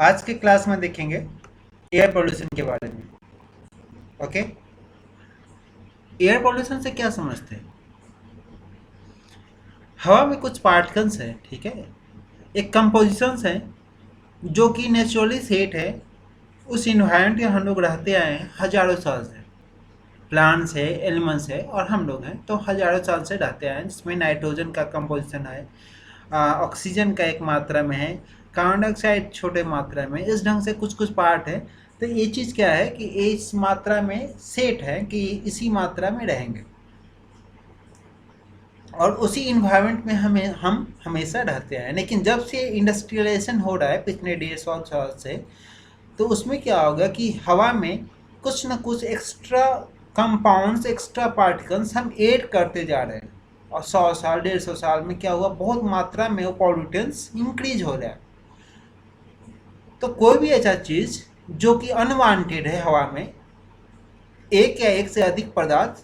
आज के क्लास में देखेंगे एयर पोल्यूशन के बारे में। ओके, एयर पोल्यूशन से क्या समझते हैं? हवा में कुछ पार्टिकल्स हैं, ठीक है, एक कंपोजिशंस है जो कि नेचुरली सेट है उस इन्वायरमेंट में हम लोग रहते आए हैं हजारों साल से। प्लांट्स है, एनिमल्स है और हम लोग हैं, तो हजारों साल से रहते आए हैं, जिसमें नाइट्रोजन का कंपोजिशन है, ऑक्सीजन का एक मात्रा में है, कार्बन डाइऑक्साइड छोटे मात्रा में, इस ढंग से कुछ कुछ पार्ट है। तो ये चीज़ क्या है कि इस मात्रा में सेट है कि इसी मात्रा में रहेंगे और उसी इन्वायरमेंट में हम हमेशा रहते हैं। लेकिन जब से इंडस्ट्रियलाइजेशन हो रहा है पिछले 150 साल से, तो उसमें क्या होगा कि हवा में कुछ ना कुछ एक्स्ट्रा कंपाउंड्स, एक्स्ट्रा पार्टिकल्स हम ऐड करते जा रहे हैं और 100 साल 150 साल में क्या हुआ, बहुत मात्रा में वो पॉल्यूटेंस इंक्रीज हो रहा है। तो कोई भी ऐसा चीज़ जो कि अनवांटेड है हवा में, एक या एक से अधिक पदार्थ,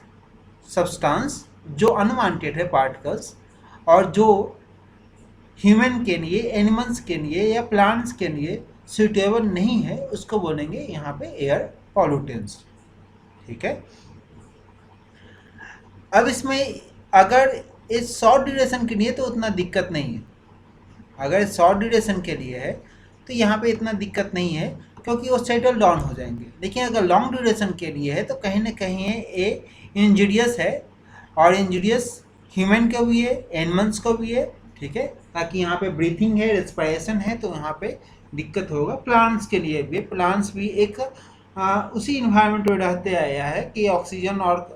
सब्सटेंस जो अनवांटेड है, पार्टिकल्स, और जो ह्यूमन के लिए, एनिमल्स के लिए या प्लांट्स के लिए सुटेबल नहीं है, उसको बोलेंगे यहाँ पे एयर पॉल्यूटेंस। ठीक है, अब इसमें अगर इस शॉर्ट ड्यूरेशन के लिए तो उतना दिक्कत नहीं है। अगर शॉर्ट ड्यूरेशन के लिए है तो यहाँ पे इतना दिक्कत नहीं है, क्योंकि वो सेटल डाउन हो जाएंगे। लेकिन अगर लॉन्ग ड्यूरेशन के लिए है तो कहीं ना कहीं ये इंजूरियस है, और इंजूरियस ह्यूमन को भी है, एनिमल्स को भी है। ठीक है, ताकि यहाँ पे ब्रीथिंग है, रेस्पिरेशन है, तो यहाँ पे दिक्कत होगा। प्लांट्स के लिए भी, प्लांट्स भी एक उसी इन्वायरमेंट में रहते आया है कि ऑक्सीजन और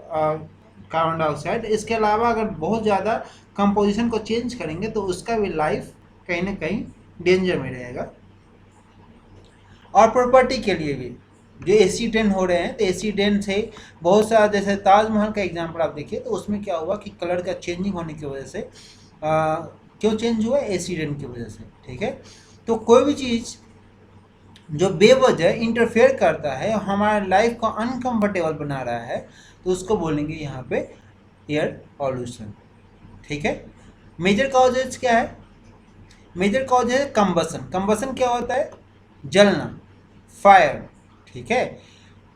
कार्बन डाइऑक्साइड, इसके अलावा अगर बहुत ज़्यादा कंपोजिशन को चेंज करेंगे तो उसका भी लाइफ कहीं ना कहीं डेंजर में रहेगा। और प्रॉपर्टी के लिए भी जो एक्सीडेंट हो रहे हैं, तो एक्सीडेंट से बहुत सारा, जैसे ताजमहल का एग्जांपल आप देखिए, तो उसमें क्या हुआ कि कलर का चेंजिंग होने की वजह से क्यों चेंज हुआ? एक्सीडेंट की वजह से। ठीक है, तो कोई भी चीज़ जो बेवजह इंटरफेयर करता है, हमारे लाइफ को अनकंफर्टेबल बना रहा है, तो उसको बोलेंगे यहाँ पे एयर पॉल्यूशन। ठीक है, मेजर कॉजेज क्या है? मेजर कॉज है कंबसन। कंबसन क्या होता है? जलना, फायर। ठीक है,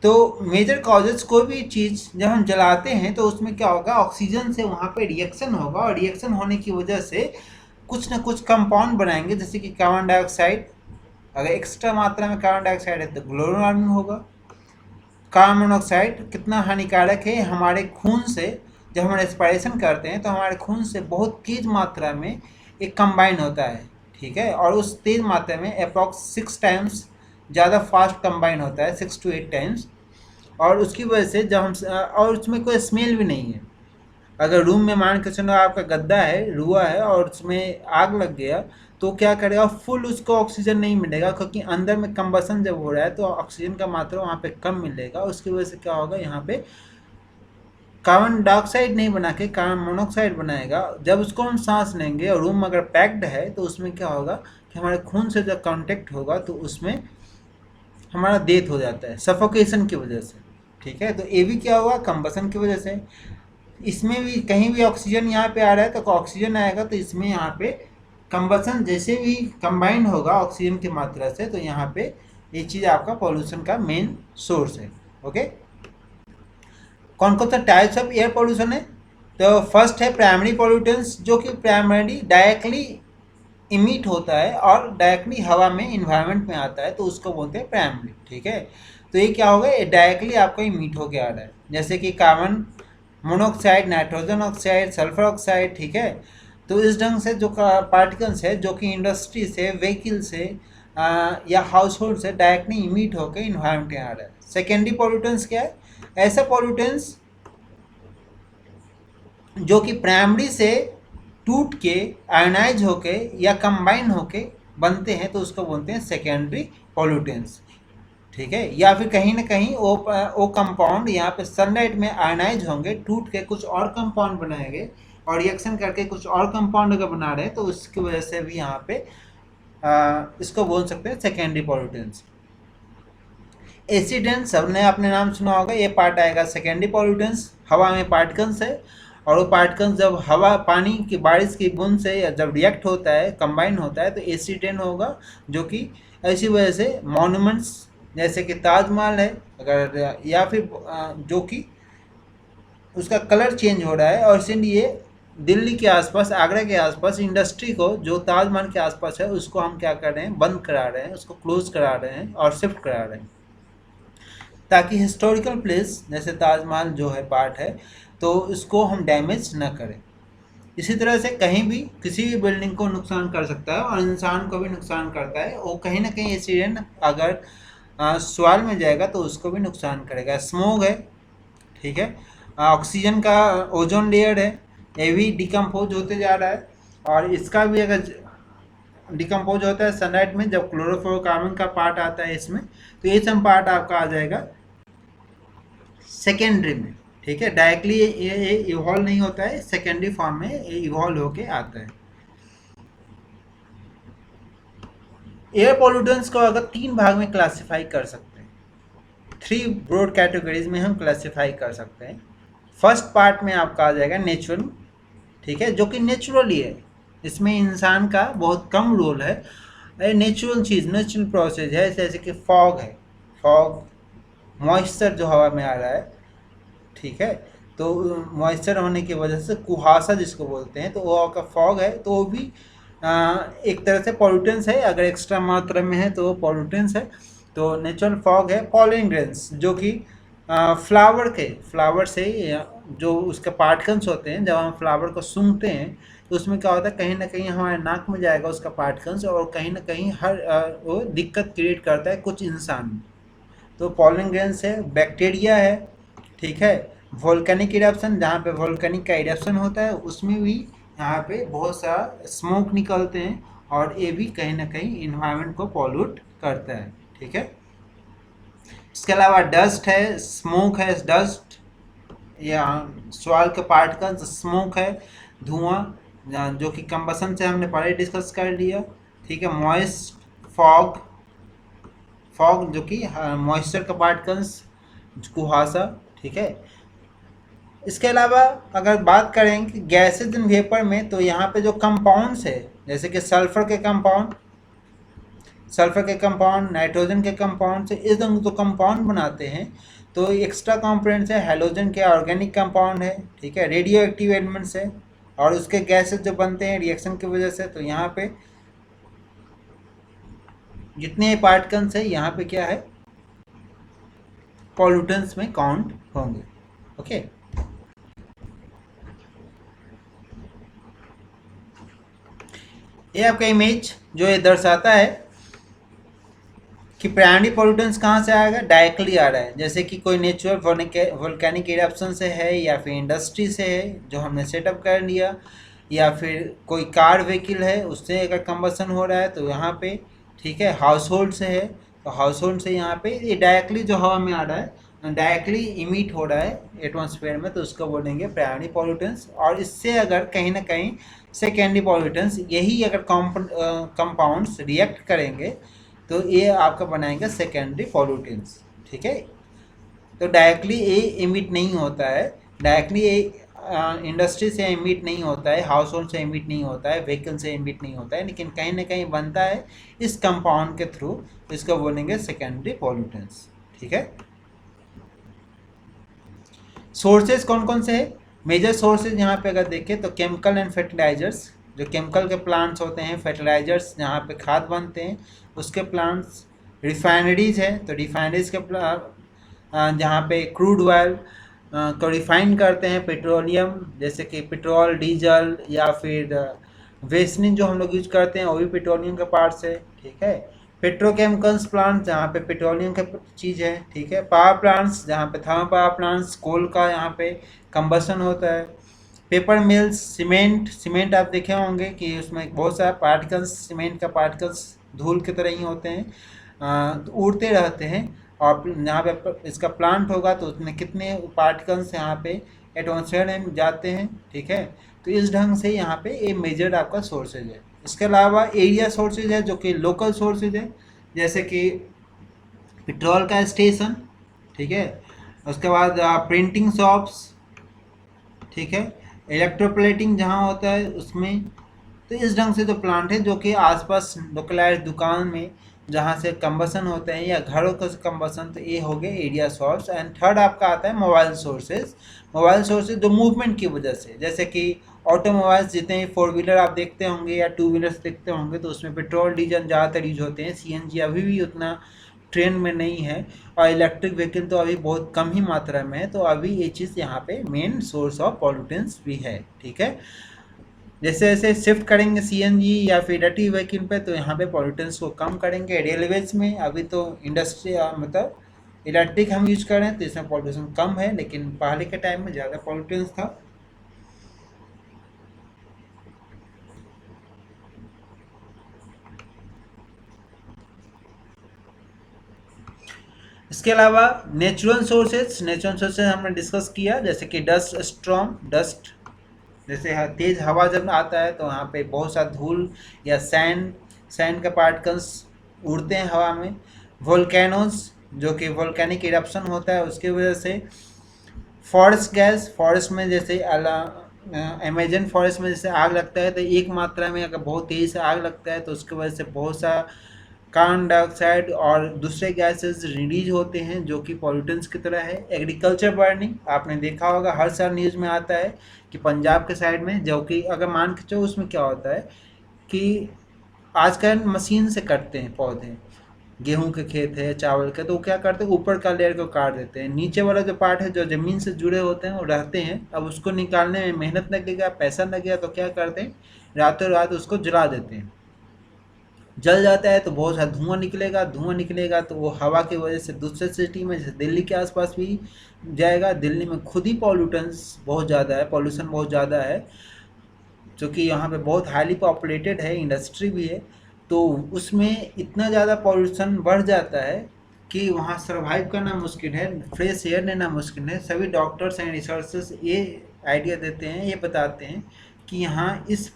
तो मेजर कॉजेज, कोई भी चीज़ जब हम जलाते हैं तो उसमें क्या होगा, ऑक्सीजन से वहाँ पे रिएक्शन होगा, और रिएक्शन होने की वजह से कुछ ना कुछ कंपाउंड बनाएंगे, जैसे कि कार्बन डाइऑक्साइड। अगर एक्स्ट्रा मात्रा में कार्बन डाइऑक्साइड है तो ग्लोबल वार्मिंग होगा। कार्बन मोनोऑक्साइड कितना हानिकारक है हमारे खून से, जब हम रेस्पिरेशन करते हैं तो हमारे खून से बहुत तेज़ मात्रा में एक कंबाइन होता है। ठीक है, और उस तेज़ मात्रा में अप्रॉक्स 6 टाइम्स ज़्यादा फास्ट कंबाइन होता है, 6 to 8 टाइम्स। और उसकी वजह से जब हम, और उसमें कोई स्मेल भी नहीं है। अगर रूम में मान के चलो आपका गद्दा है, रुआ है, और उसमें आग लग गया, तो क्या करेगा, फुल उसको ऑक्सीजन नहीं मिलेगा, क्योंकि अंदर में कंबसन जब हो रहा है तो ऑक्सीजन का मात्रा वहाँ पे कम मिलेगा। उसकी वजह से क्या होगा, यहाँ पे कार्बन डाइऑक्साइड नहीं बना के कार्बन मोनोऑक्साइड बनाएगा। जब उसको हम सांस लेंगे और रूम अगर पैक्ड है तो उसमें क्या होगा कि हमारे खून से जब कांटेक्ट होगा तो उसमें हमारा डेथ हो जाता है सफोकेशन की वजह से। ठीक है, तो ये भी क्या हुआ, कंबसन की वजह से। इसमें भी कहीं भी ऑक्सीजन यहाँ पे आ रहा है तो ऑक्सीजन आएगा, तो इसमें यहाँ पे कंबसन जैसे भी कंबाइन होगा ऑक्सीजन की मात्रा से, तो यहाँ पे ये चीज़ आपका पॉल्यूशन का मेन सोर्स है। ओके, कौन कौन सा टाइप्स ऑफ एयर पॉल्यूशन है? तो फर्स्ट है प्राइमरी पॉल्यूटेंस, जो कि प्राइमरी डायरेक्टली इमिट होता है और डायरेक्टली हवा में, इन्वायरमेंट में आता है, तो उसको बोलते हैं प्राइमरी। ठीक है, तो ये क्या होगा, ये डायरेक्टली आपको इमिट होके आ रहा है, जैसे कि carbon monoxide, nitrogen oxide, sulphur oxide. ठीक है, तो इस ढंग से जो पार्टिकल्स है जो कि इंडस्ट्री से, व्हीकल से या हाउस होल्ड से डायरेक्टली इमिट होकर इन्वायरमेंट में आ रहा है। सेकेंडरी पॉल्यूटेंस क्या है? ऐसा पॉल्यूटेंस जो कि प्राइमरी से टूट के, आयनाइज होके या कंबाइन होके बनते हैं, तो उसको बोलते हैं सेकेंडरी पॉल्यूटेंस। ठीक है, या फिर कहीं ना कहीं वो कंपाउंड यहाँ पे सनलाइट में आयनाइज होंगे, टूट के कुछ और कंपाउंड बनाएंगे, और रिएक्शन करके कुछ और कंपाउंड अगर बना रहे हैं, तो उसकी वजह से भी यहाँ पे इसको बोल सकते हैं सेकेंडरी पॉल्यूटेंस। एसिडेंट, सबने अपने नाम सुना होगा, ये पार्ट आएगा सेकेंडरी पॉल्यूटेंस। हवा में पार्टिकल्स है और वो पार्टिकल्स जब हवा पानी की बारिश की बूंद से या जब रिएक्ट होता है, कंबाइन होता है, तो एसिड रेन होगा, जो कि ऐसी वजह से मॉन्यूमेंट्स जैसे कि ताजमहल है अगर, या फिर जो कि उसका कलर चेंज हो रहा है, और इसीलिए दिल्ली के आसपास, आगरा के आसपास इंडस्ट्री को जो ताजमहल के आसपास है उसको हम क्या कर रहे हैं, बंद करा रहे हैं, उसको क्लोज करा रहे हैं और शिफ्ट करा रहे हैं, ताकि हिस्टोरिकल प्लेस जैसे ताजमहल जो है पार्ट है, तो इसको हम डैमेज न करें। इसी तरह से कहीं भी किसी भी बिल्डिंग को नुकसान कर सकता है और इंसान को भी नुकसान करता है, वो कहीं ना कहीं एसिड अगर सॉइल में जाएगा तो उसको भी नुकसान करेगा। स्मोक है, ठीक है, ऑक्सीजन का ओजोन लेयर है, ये भी डिकम्पोज होते जा रहा है, और इसका भी अगर डिकम्पोज होता है सनलाइट में, जब क्लोरोफ्लोरोकार्बन का पार्ट आता है इसमें, तो ये सब पार्ट आपका आ जाएगा सेकेंडरी में, ठीक है। डायरेक्टली ये इवॉल्व नहीं होता है, सेकेंडरी फॉर्म में ये इवॉल्व होके आता है। एयर पॉल्यूटेंट्स को अगर 3 भाग में क्लासिफाई कर सकते हैं, 3 ब्रॉड कैटेगरीज में हम क्लासिफाई कर सकते हैं। फर्स्ट पार्ट में आपका आ जाएगा नेचुरल, ठीक है, जो कि नेचुरली है, इसमें इंसान का बहुत कम रोल है, नेचुरल चीज़, नेचुरल प्रोसेस है, जैसे कि फॉग है, फॉग मॉइस्चर जो हवा में आ रहा है, ठीक है, तो मॉइस्चर होने की वजह से कुहासा जिसको बोलते हैं, तो वो आपका फॉग है, तो वो भी एक तरह से पॉल्यूटेंस है, अगर एक्स्ट्रा मात्रा में है तो वो पॉल्यूटेंस है। तो नेचुरल फॉग है। पॉलन ग्रेन्स जो कि फ्लावर से जो उसके पार्टिकल्स होते हैं, जब हम फ्लावर को सूंघते हैं तो उसमें क्या होता है, कहीं ना कहीं हमारे नाक में जाएगा उसका पार्टिकल्स, और कहीं ना कहीं वो दिक्कत क्रिएट करता है कुछ इंसान। तो पॉलन ग्रेन्स है। बैक्टीरिया है, ठीक है। वोल्केनिक इरप्शन, जहाँ पे वोल्केनिक का इरप्शन होता है उसमें भी यहाँ पे बहुत सारा स्मोक निकलते हैं, और ये भी कहीं ना कहीं इन्वायरमेंट को पॉल्यूट करता है, ठीक है। इसके अलावा डस्ट है, स्मोक है, डस्ट या सॉइल के पार्टिकल्स, स्मोक है, धुआं जो कि कंबसन से हमने पहले डिस्कस कर लिया, ठीक है। मॉइस्ट फॉग, फॉग जो कि मॉइस्चर का पार्टिकल्स, कुहासा, ठीक है। इसके अलावा अगर बात करें कि गैसेज एंड वेपर में, तो यहाँ पे जो कंपाउंड्स है, जैसे कि सल्फर के कंपाउंड, नाइट्रोजन के कंपाउंड से इस जो कंपाउंड बनाते हैं, तो एक्स्ट्रा कंपोनेंट्स है, हेलोजन के ऑर्गेनिक कंपाउंड है, ठीक है। रेडियो एक्टिव एलिमेंट्स है, और उसके गैसेज जो बनते हैं रिएक्शन की वजह से, तो यहाँ पे जितने पार्टिकल्स है यहाँ पे क्या है, पॉल्यूटेंट्स में काउंट होंगे, ओके। ये आपका इमेज जो ये दर्शाता है कि प्राइमरी पॉल्यूटेंट्स कहाँ से आएगा, डायरेक्टली आ रहा है, जैसे कि कोई नेचुरल वोल्केनिक इरप्शन से है, या फिर इंडस्ट्री से है जो हमने सेटअप कर लिया, या फिर कोई कार व्हीकल है उससे अगर कंबसन हो रहा है तो यहाँ पे, ठीक है। हाउस होल्ड से है, तो हाउस होल्ड से यहाँ पे ये डायरेक्टली जो हवा में आ रहा है, डायरेक्टली इमिट हो रहा है एटमॉस्फेयर में, तो उसको बोलेंगे प्राइमरी पॉल्यूटेंट्स। और इससे अगर कहीं ना कहीं सेकेंडरी पॉल्यूटेंट्स, यही अगर कंपाउंड्स रिएक्ट करेंगे तो ये आपका बनाएंगे सेकेंडरी पॉल्यूटेंट्स, ठीक है। तो डायरेक्टली ये इमिट नहीं होता है, डायरेक्टली ये इंडस्ट्री से इमिट नहीं होता है, हाउस होल्ड से इमिट नहीं होता है, व्हीकल से इमिट नहीं होता है, लेकिन कहीं ना कहीं बनता है इस कंपाउंड के थ्रू, इसको बोलेंगे सेकेंडरी पॉल्यूटेंट्स, ठीक है। सोर्सेज कौन कौन से हैं, मेजर सोर्सेज यहाँ पे अगर देखें तो केमिकल एंड फर्टिलाइजर्स, जो केमिकल के प्लांट्स होते हैं, फर्टिलाइजर्स जहाँ पे खाद बनते हैं उसके प्लांट्स। रिफाइनरीज है, तो रिफाइनरीज के जहाँ पे क्रूड ऑयल को रिफाइन करते हैं, पेट्रोलियम जैसे कि पेट्रोल, डीजल, या फिर वेस्लिन जो हम लोग यूज करते हैं वो भी पेट्रोलियम के पार्ट्स है, ठीक है। पेट्रोकेमिकल्स प्लांट जहाँ पे पेट्रोलियम का चीज़ है, ठीक है। पावर प्लांट्स जहाँ पे थर्मल पावर प्लांट्स, कोल का यहाँ पे कंबसन होता है। पेपर मिल्स, सीमेंट आप देखे होंगे कि उसमें बहुत सारे पार्टिकल्स, सीमेंट का पार्टिकल्स धूल की तरह ही होते हैं, तो उड़ते रहते हैं, और जहाँ पे इसका प्लांट होगा तो उसमें कितने पार्टिकल्स यहाँ पे एटमॉस्फेयर में जाते हैं, ठीक है। तो इस ढंग से यहाँ पे ये मेजर आपका सोर्सेज है। इसके अलावा एरिया सोर्सेज है जो कि लोकल सोर्सेज है, जैसे कि पेट्रोल का स्टेशन, ठीक है। उसके बाद प्रिंटिंग शॉप्स, ठीक है, इलेक्ट्रोप्लेटिंग जहाँ होता है उसमें, तो इस ढंग से जो प्लांट है जो कि आसपास लोकलाइज दुकान में जहाँ से कंबसन होते हैं या घरों का कंबसन, तो ये हो गए एरिया सोर्स। एंड थर्ड आपका आता है मोबाइल सोर्सेज। मोबाइल सोर्सेज जो मूवमेंट की वजह से, जैसे कि ऑटोमोबाइल्स जितने फोर व्हीलर आप देखते होंगे या टू व्हीलर्स देखते होंगे, तो उसमें पेट्रोल डीजल ज़्यादातर यूज होते हैं। सीएनजी अभी भी उतना ट्रेंड में नहीं है, और इलेक्ट्रिक व्हीकल तो अभी बहुत कम ही मात्रा में है। तो अभी ये चीज़ यहाँ पे मेन सोर्स ऑफ पॉल्यूटेंस भी है। ठीक है, जैसे जैसे शिफ्ट करेंगे सीएनजी या फिर इलेक्ट्रिक व्हीकल पे, तो यहाँ पे पॉल्यूटेंस को कम करेंगे। रेलवेज में अभी तो इंडस्ट्री मतलब इलेक्ट्रिक हम यूज कर रहे हैं, तो इसमें पॉल्यूशन कम है, लेकिन पहले के टाइम में ज़्यादा पॉल्यूटेंस था। इसके अलावा नेचुरल सोर्सेज हमने डिस्कस किया, जैसे कि डस्ट स्टॉर्म, डस्ट जैसे तेज हवा जब आता है तो वहाँ पे बहुत सा धूल या सैंड का पार्टिकल्स उड़ते हैं हवा में। वोल्केनोज, जो कि वोल्केनिक इरप्शन होता है उसकी वजह से। फॉरेस्ट गैस, फॉरेस्ट में जैसे अमेजन फॉरेस्ट में जैसे आग लगता है, तो एक मात्रा में अगर बहुत तेज़ी से आग लगता है तो उसकी वजह से बहुत सा कार्बन डाइऑक्साइड और दूसरे गैसेस रिलीज होते हैं जो कि पॉल्यूटेंट्स की तरह है। एग्रीकल्चर बर्निंग आपने देखा होगा, हर साल न्यूज़ में आता है कि पंजाब के साइड में, जो कि अगर मान के चलो उसमें क्या होता है कि आजकल मशीन से कटते हैं पौधे, गेहूं के खेत है, चावल के, तो वो क्या करते हैं ऊपर का लेयर को काट देते हैं, नीचे वाला जो पार्ट है जो ज़मीन से जुड़े होते हैं वो रहते हैं। अब उसको निकालने में मेहनत लगेगा, पैसा लगेगा, तो क्या करते हैं रातों रात उसको जला देते हैं। जल जाता है तो बहुत सारा धुआं निकलेगा तो वो हवा की वजह से दूसरे सिटी में जैसे दिल्ली के आसपास भी जाएगा। दिल्ली में खुद ही पॉल्यूटेंस बहुत ज़्यादा है, पॉल्यूशन बहुत ज़्यादा है, क्योंकि यहाँ पे बहुत हाईली पॉपुलेटेड है, इंडस्ट्री भी है, तो उसमें इतना ज़्यादा पॉल्यूशन बढ़ जाता है कि वहाँ सरवाइव करना मुश्किल है, फ्रेश एयर लेना मुश्किल है। सभी डॉक्टर्स एंड रिसर्चर्स ये आइडिया देते हैं, ये बताते हैं कि यहाँ इस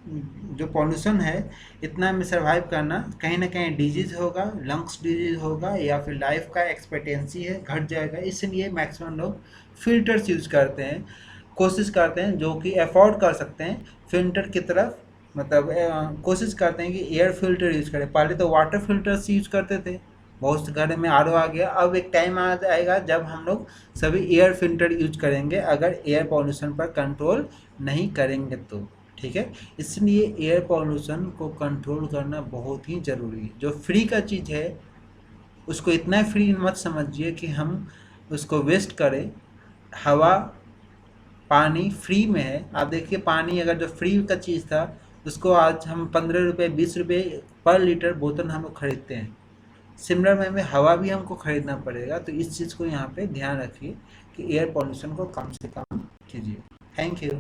जो पॉल्यूशन है इतना में सरवाइव करना, कहीं ना कहीं डिजीज़ होगा, लंग्स डिजीज़ होगा, या फिर लाइफ का एक्सपेक्टेंसी है घट जाएगा। इसलिए मैक्सिमम लोग फिल्टर्स यूज़ करते हैं, कोशिश करते हैं जो कि अफोर्ड कर सकते हैं फिल्टर की तरफ, मतलब कोशिश करते हैं कि एयर फिल्टर यूज़ करें। पहले तो वाटर फिल्टर्स यूज़ करते थे, बहुत से घर में आरओ आ गया। अब एक टाइम आ जाएगा जब हम लोग सभी एयर फिल्टर यूज करेंगे, अगर एयर पॉल्यूशन पर कंट्रोल नहीं करेंगे तो। ठीक है, इसलिए एयर पॉल्यूशन को कंट्रोल करना बहुत ही ज़रूरी है। जो फ्री का चीज़ है उसको इतना फ्री मत समझिए कि हम उसको वेस्ट करें। हवा पानी फ्री में है, आप देखिए पानी अगर जो फ्री का चीज़ था उसको आज हम 15 रुपये 20 रुपये पर लीटर बोतल हम लोग खरीदते हैं। सिमिलर वे में हवा भी हमको खरीदना पड़ेगा। तो इस चीज़ को यहाँ पे ध्यान रखिए कि एयर पॉल्यूशन को कम से कम कीजिए। Thank you.